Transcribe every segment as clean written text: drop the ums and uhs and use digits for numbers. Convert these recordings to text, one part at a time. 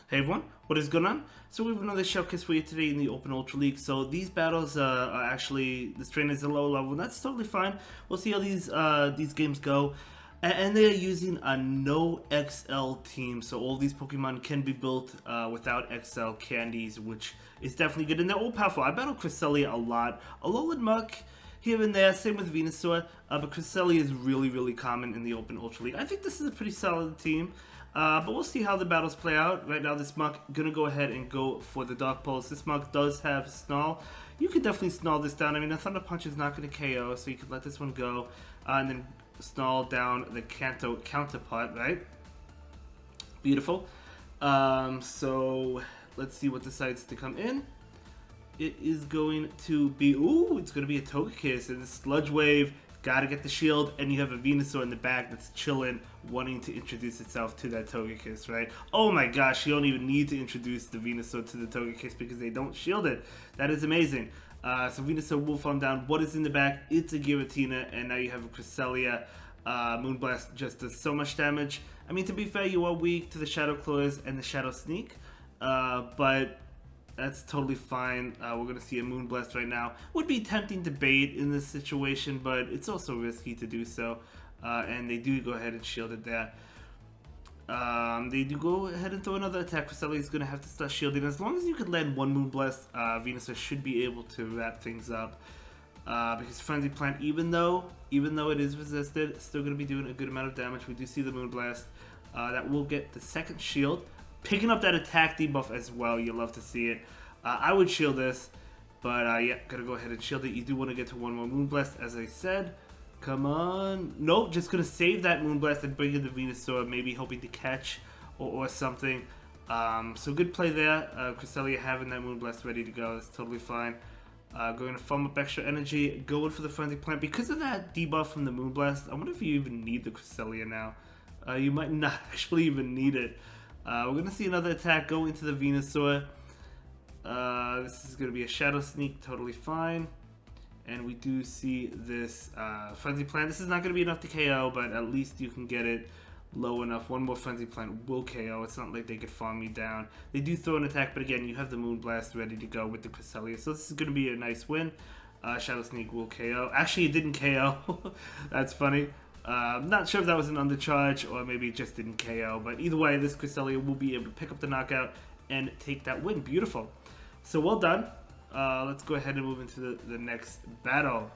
Hey everyone, what is going on? So we have another showcase for you today in the Open Ultra League. So these battles are actually, this trainer is a low level, and that's totally fine. We'll see how these games go. And they are using a no XL team, so all these Pokemon can be built without XL candies, which is definitely good. And they're all powerful. I battle Cresselia a lot. Alolan Muck here and there, same with Venusaur, but Cresselia is really common in the Open Ultra League. I think this is a pretty solid team. But we'll see how the battles play out. Right now, this Muck gonna go ahead and go for the Dark Pulse. This Muck does have Snarl. You could definitely Snarl this down. I mean, the Thunder Punch is not gonna KO, so you could let this one go, and then Snarl down the Kanto counterpart, right? Beautiful. So let's see what decides to come in. It is going to be, ooh, it's gonna be a Togekiss and the Sludge Wave. Gotta get the shield, and you have a Venusaur in the back that's chilling, wanting to introduce itself to that Togekiss, right? Oh my gosh, you don't even need to introduce the Venusaur to the Togekiss because they don't shield it. That is amazing. So Venusaur will fall down. What is in the back? It's a Giratina, and now you have a Cresselia. Moonblast just does so much damage. I mean, to be fair, you are weak to the Shadow Claws and the Shadow Sneak, but that's totally fine. We're going to see a Moonblast right now. Would be tempting to bait in this situation, but it's also risky to do so. And they do go ahead and shield it there. They do go ahead and throw another attack. Cresselia is going to have to start shielding. As long as you can land one Moonblast, Venusaur should be able to wrap things up. Because Frenzy Plant, even though it is resisted, it's still going to be doing a good amount of damage. We do see the Moonblast. That will get the second shield. Picking up that attack debuff as well, you love to see it. I would shield this, but yeah, gotta go ahead and shield it. You do want to get to one more Moonblast, as I said. Come on. Nope, just gonna save that Moonblast and bring in the Venusaur, maybe hoping to catch or something. So good play there. Cresselia having that Moonblast ready to go, that's totally fine. Going to farm up extra energy, going for the Frenzy Plant. Because of that debuff from the Moonblast, I wonder if you even need the Cresselia now. You might not actually even need it. We're going to see another attack go into the Venusaur. This is going to be a Shadow Sneak, totally fine. And we do see this Frenzy Plant. This is not going to be enough to KO, but at least you can get it low enough. One more Frenzy Plant will KO. It's not like they could farm you down. They do throw an attack, but again, you have the Moonblast ready to go with the Cresselia. So this is going to be a nice win. Shadow Sneak will KO. Actually, it didn't KO. That's funny. I'm not sure if that was an undercharge or maybe it just didn't KO, but either way, this Cresselia will be able to pick up the knockout and take that win. Beautiful. So well done. Let's go ahead and move into the next battle.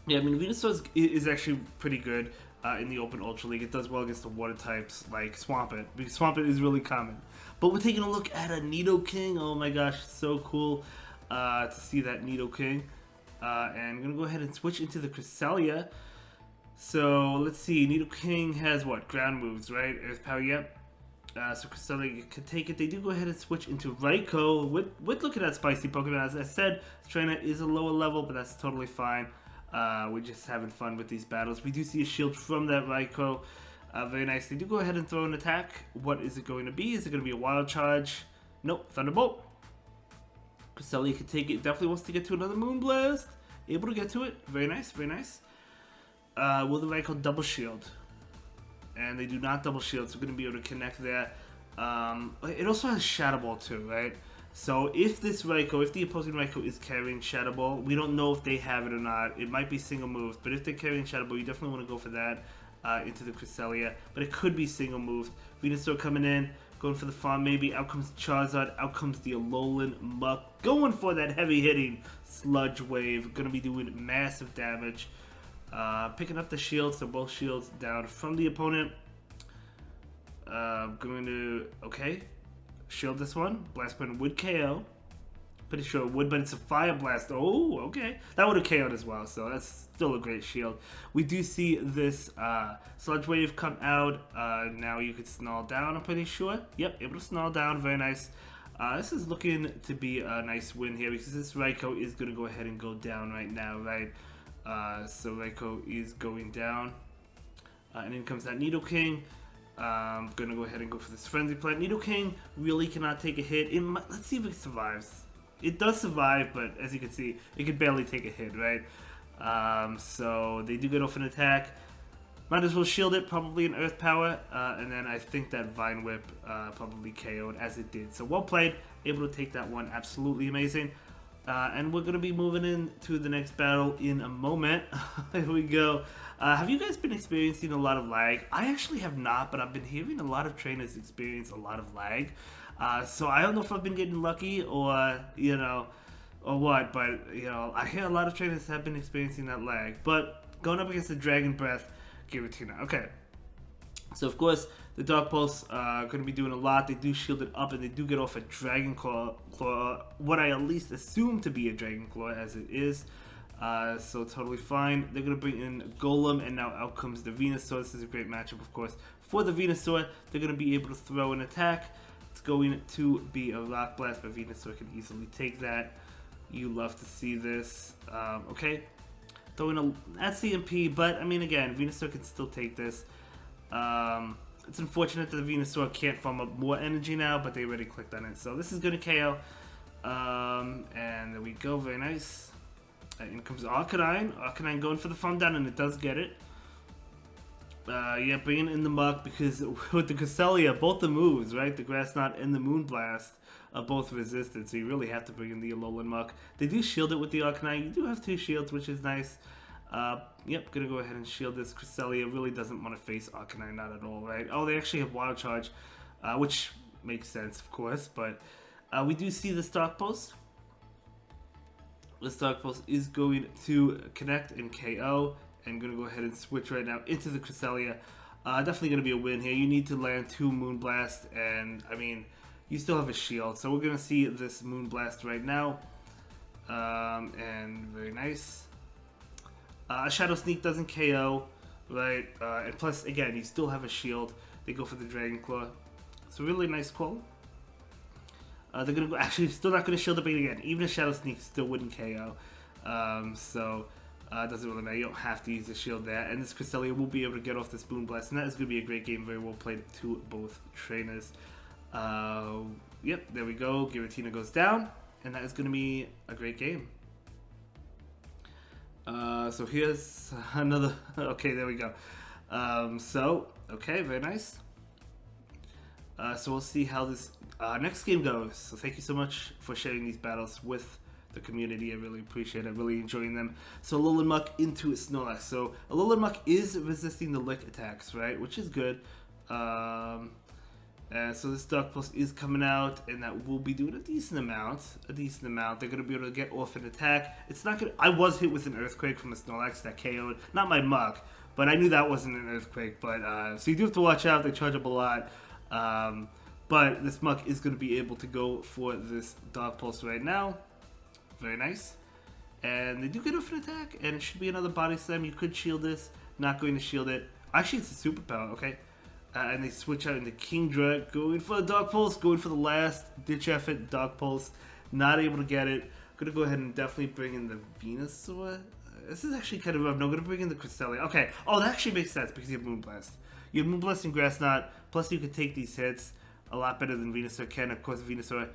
Yeah, I mean, Venusaur is actually pretty good in the Open Ultra League. It does well against the water types like Swampert, because Swampert is really common. But we're taking a look at a Nidoking. Oh my gosh, so cool to see that Nidoking. And I'm going to go ahead and switch into the Cresselia. So let's see, Nidoking has what? Ground moves, right? Earth Power, yep. So Cresselia could take it. They do go ahead and switch into Raikou. With looking at spicy Pokemon, as I said, this trainer is a lower level, but that's totally fine. We're just having fun with these battles. We do see a shield from that Raikou. Very nice. They do go ahead and throw an attack. What is it going to be? Is it going to be a Wild Charge? Nope, Thunderbolt. Cresselia can take it. Definitely wants to get to another Moonblast. Able to get to it. Very nice, very nice. Will the Raikou double shield? And they do not double shield, so we're going to be able to connect there. It also has Shadow Ball too, right? So if this Raikou, if the opposing Raikou is carrying Shadow Ball, we don't know if they have it or not. It might be single moves, but if they're carrying Shadow Ball, you definitely want to go for that into the Cresselia. But it could be single moves. Venusaur coming in, going for the farm maybe. Out comes Charizard, out comes the Alolan Muck. Going for that heavy hitting Sludge Wave. Going to be doing massive damage. Picking up the shield, so both shields down from the opponent. Going to, okay, shield this one. Blast Point would KO. Pretty sure it would, but it's a Fire Blast. Oh, okay. That would have KO'd as well, so that's still a great shield. We do see this Sludge Wave come out. Now you could Snarl down, I'm pretty sure. Yep, able to Snarl down. Very nice. This is looking to be a nice win here because this Raikou is going to go ahead and go down right now, right? So Raikou is going down. And in comes that Nidoking. I'm going to go ahead and go for this Frenzy Plant. Nidoking really cannot take a hit. Let's see if it survives. It does survive, but as you can see, it could barely take a hit, right? So they do get off an attack. Might as well shield it, probably an Earth Power, and then I think that Vine Whip probably KO'd as it did. So well played, able to take that one, absolutely amazing. And we're going to be moving into the next battle in a moment. Here we go. Have you guys been experiencing a lot of lag? I actually have not, but I've been hearing a lot of trainers experience a lot of lag. So I don't know if I've been getting lucky or, you know, or what, but, you know, I hear a lot of trainers have been experiencing that lag. But going up against the Dragon Breath Giratina. Okay. So, of course, the Dark Pulse are going to be doing a lot. They do shield it up, and they do get off a Dragon Claw, what I at least assume to be a Dragon Claw, as it is. So, totally fine. They're going to bring in Golem, and now out comes the Venusaur. This is a great matchup, of course. For the Venusaur, they're going to be able to throw an attack. It's going to be a Rock Blast, but Venusaur can easily take that. You love to see this. Okay. Throwing a CMP, but I mean, again, Venusaur can still take this. It's unfortunate that the Venusaur can't farm up more energy now, but they already clicked on it. So this is going to KO. And there we go, very nice. In comes Arcanine. Arcanine going for the farm down, and it does get it. Yeah, bringing in the Muck, because with the Cresselia, both the moves, right? The Grass Knot and the Moonblast are both resisted, so you really have to bring in the Alolan Muck. They do shield it with the Arcanine. You do have 2 shields, which is nice. Yep, gonna go ahead and shield this. Cresselia really doesn't want to face Arcanine, not at all, right? Oh, they actually have Wild Charge, which makes sense, of course, but we do see the Dark Pulse. This Dark Pulse is going to connect and KO. I'm going to go ahead and switch right now into the Cresselia. Definitely going to be a win here. You need to land 2 Moonblast, and I mean, you still have a shield. So we're going to see this Moonblast right now. And very nice. Shadow Sneak doesn't KO, right? And plus, again, you still have a shield. They go for the Dragon Claw. It's a really nice call. They're going to go, actually, still not going to shield it, but again, even a Shadow Sneak still wouldn't KO. It doesn't really matter. You don't have to use the shield there. And this Cresselia will be able to get off this Moonblast. And that is going to be a great game. Very well played to both trainers. Yep, there we go. Giratina goes down. And that is going to be a great game. So here's another... Okay, there we go. Okay, very nice. So we'll see how this next game goes. So thank you so much for sharing these battles with the community. I really appreciate it. I'm really enjoying them. So Alolan Muck into Snorlax. So Alolan Muck is resisting the lick attacks, right? Which is good. And so this Dark Pulse is coming out, and that will be doing a decent amount. They're going to be able to get off an attack. It's not going to... I was hit with an Earthquake from a Snorlax that KO'd. Not my Muck, but I knew that wasn't an Earthquake. But so you do have to watch out. They charge up a lot. But this Muck is going to be able to go for this Dark Pulse right now. Very nice. And they do get off an attack, and it should be another Body Slam. You could shield this. Not going to shield it. Actually, it's a superpower, okay. And they switch out into Kingdra, going for the Dark Pulse, going for the last ditch effort, Dark Pulse. Not able to get it. Going to go ahead and definitely bring in the Venusaur. This is actually kind of rough. No, I'm going to bring in the Cresselia. Okay. Oh, that actually makes sense because you have Moonblast. You have Moonblast and Grass Knot, plus you can take these hits a lot better than Venusaur can. Of course, Venusaur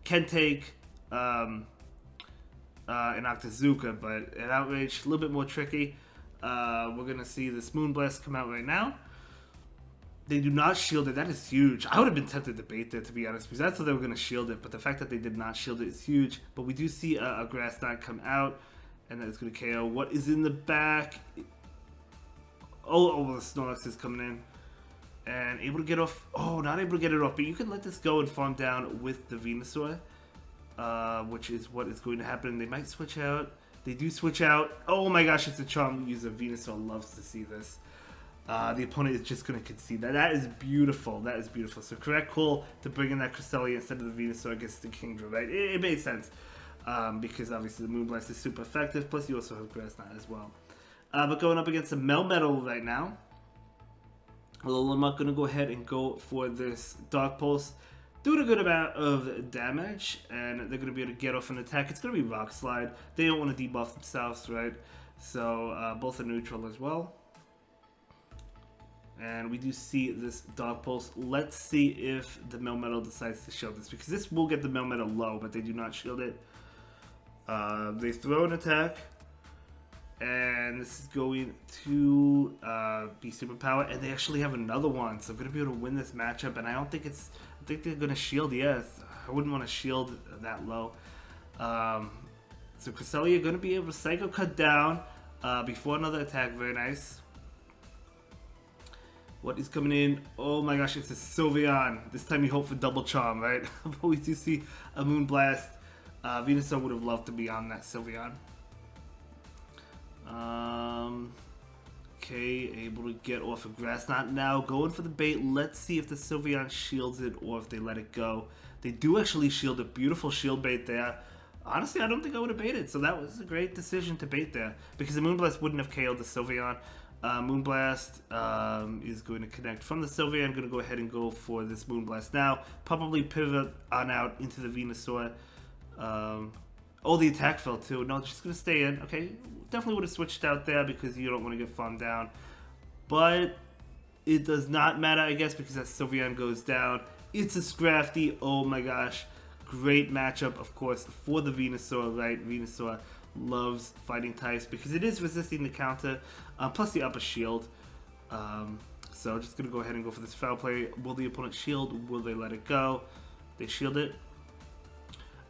can take an Octazooka, but at Outrage, a little bit more tricky. We're going to see this Moonblast come out right now. They do not shield it. That is huge. I would have been tempted to bait there, to be honest, because I thought they were going to shield it, but the fact that they did not shield it is huge. But we do see a Grass Knot come out, and that is going to KO. What is in the back? Oh, the Snorlax is coming in. And able to get off. Oh, not able to get it off, but you can let this go and farm down with the Venusaur, which is what is going to happen. They might switch out. They do switch out. Oh my gosh, it's a charm user. Venusaur loves to see this. The opponent is just going to concede that. That is beautiful. That is beautiful. So correct call to bring in that Cresselia instead of the Venusaur against the Kingdra, right? It made sense. Because obviously the Moonblast is super effective. Plus you also have Grass Knot as well. But going up against a Melmetal right now. Alolan Muck going to go ahead and go for this Dark Pulse. Doing a good amount of damage. And they're going to be able to get off an attack. It's going to be Rock Slide. They don't want to debuff themselves, right? So both are neutral as well. And we do see this Dark Pulse. Let's see if the Melmetal decides to shield this. Because this will get the Melmetal low, but they do not shield it. They throw an attack. and this is going to be superpower, and they actually have another one, so I'm gonna be able to win this matchup. And I don't think it's. I think they're gonna shield. Yes, I wouldn't want to shield that low. So Cresselia gonna be able to Psycho Cut down before another attack. Very nice. What is coming in? Oh my gosh, it's a Sylveon. This time you hope for double charm, right? But we do see a Moonblast. Venusaur would have loved to be on that Sylveon. Okay, able to get off of Grass Knot now. Going for the bait. Let's see if the Sylveon shields it or if they let it go. They do actually shield it. Beautiful shield bait there. Honestly, I don't think I would have baited, so that was a great decision to bait there, because the Moonblast wouldn't have KO'd the Sylveon. Moonblast is going to connect from the Sylveon. I'm going to go ahead and go for this Moonblast now. Probably pivot on out into the Venusaur. Oh, the attack fell too. No, just going to stay in. Okay, definitely would have switched out there because you don't want to get farmed down. But it does not matter, I guess, because that Sylveon goes down. It's a Scrafty. Oh my gosh. Great matchup, of course, for the Venusaur, right? Venusaur loves fighting types because it is resisting the counter, plus the upper shield. So just going to go ahead and go for this foul play. Will the opponent shield? Will they let it go? They shield it.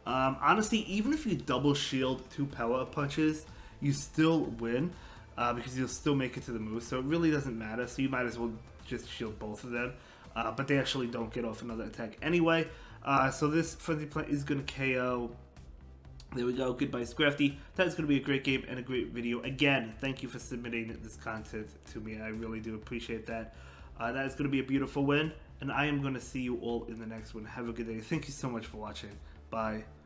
Honestly, even if you double shield 2 power punches, you still win because you'll still make it to the move. So it really doesn't matter. So you might as well just shield both of them. But they actually don't get off another attack anyway. So this Frenzy Plant is going to KO. There we go. Goodbye, Scrafty. That's going to be a great game and a great video. Again, thank you for submitting this content to me. I really do appreciate that. That is going to be a beautiful win. And I am going to see you all in the next one. Have a good day. Thank you so much for watching. Bye.